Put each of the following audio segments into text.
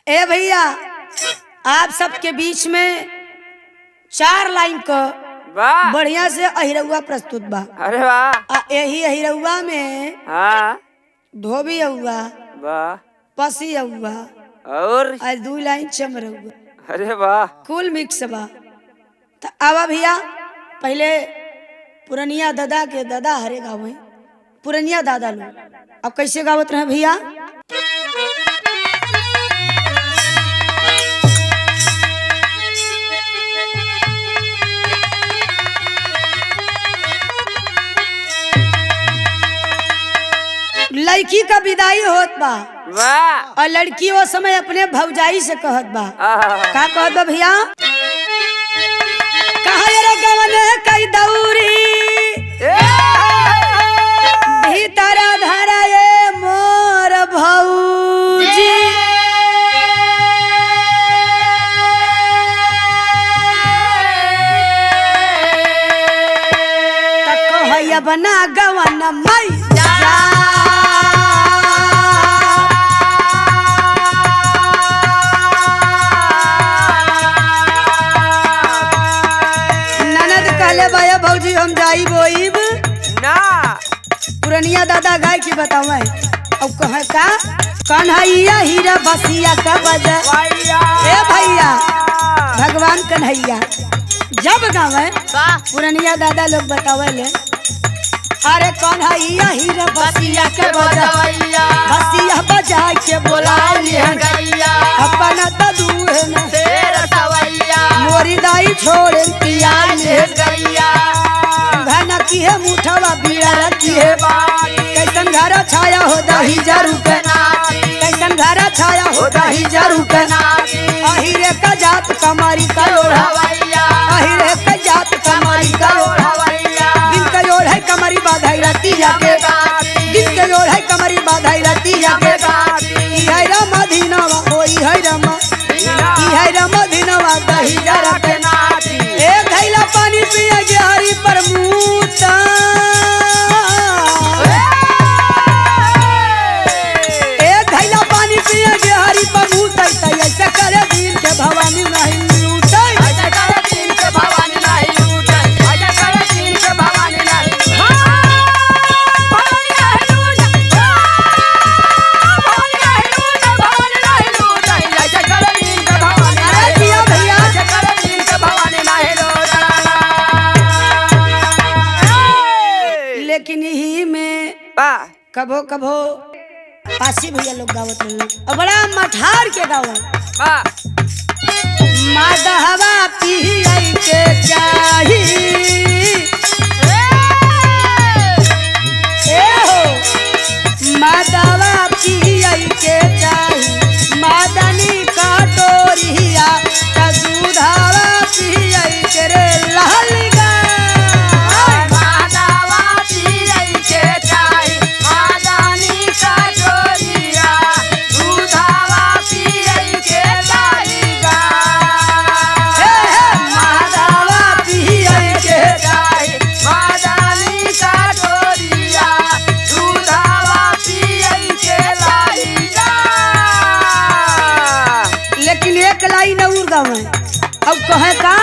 ए भैया, आप सबके बीच में 4 लाइन का वाह बढ़िया से अहिरउआ प्रस्तुत बा। अरे वाह यही अहिरउआ में हाँ धोबी अउआ, वाह पसी अउआ और 2 लाइन चमरउआ, अरे वाह कुल मिक्स बा। तो आवा भैया, पहले पुरनिया दादा के दादा हरे गावे, पुरनिया दादा लोग अब कैसे गावत रहे भैया। लड़की का विदाई होत बा वाह और लड़की वो समय अपने भौजाई से कहत बा। आहा, का कहत बा भैया, कहा रे गवने कई दौरी भीतर धरा ये मोर भौजी, तक कहैया बना गवन मई जा। बाया भौजी हम जाई बोईब ना पुरनिया दादा गाय की बतावे अब कहे का कन्हैया हीरा बसिया का बजा। ए भैया, भगवान कन्हैया जब गावे पुरनिया दादा लोग बतावे ले, अरे कन्हैया हीरा बसिया के बजा, बसिया बजा के बोला अपना ददू है ना मोरी दाई छोड़ पिया घना की है मुठवा बीड़ा रखी है, कैसन घर छाया हो दही जरू के, कैसन घर छाया हो दही जरू के, अहिरे का जात कमारी का ओढ़ा, अहिरे का जात कमारी का ओढ़ा, दिन का ओढ़ है कमरी बाधाई रहती जाके, दिन के ओढ़ है कमरी बाधाई रहती जाके, ई है रमा धीनवा ओ ई है रमा धीनवा दही जरा के, ए धैला पानी पिया के हरी पर मूता, ए धैला पानी पिया के हरी पर मूता, ऐसे करे दिन के भवानी नहीं लूटा, ऐसे करे दिन के भवानी नहीं लूटा, ऐसे करे दिन के भवानी नहीं लेकिन ही में कभो कभो पासी भैया लोग गावत रहे और बड़ा मठार के गावत माधवा पियई के चाही, ए हो माधवा पियई के चाही, मादनी का टोरिया का दूधावा पियई के रे लहली गा, अब कहे का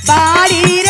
बाड़ी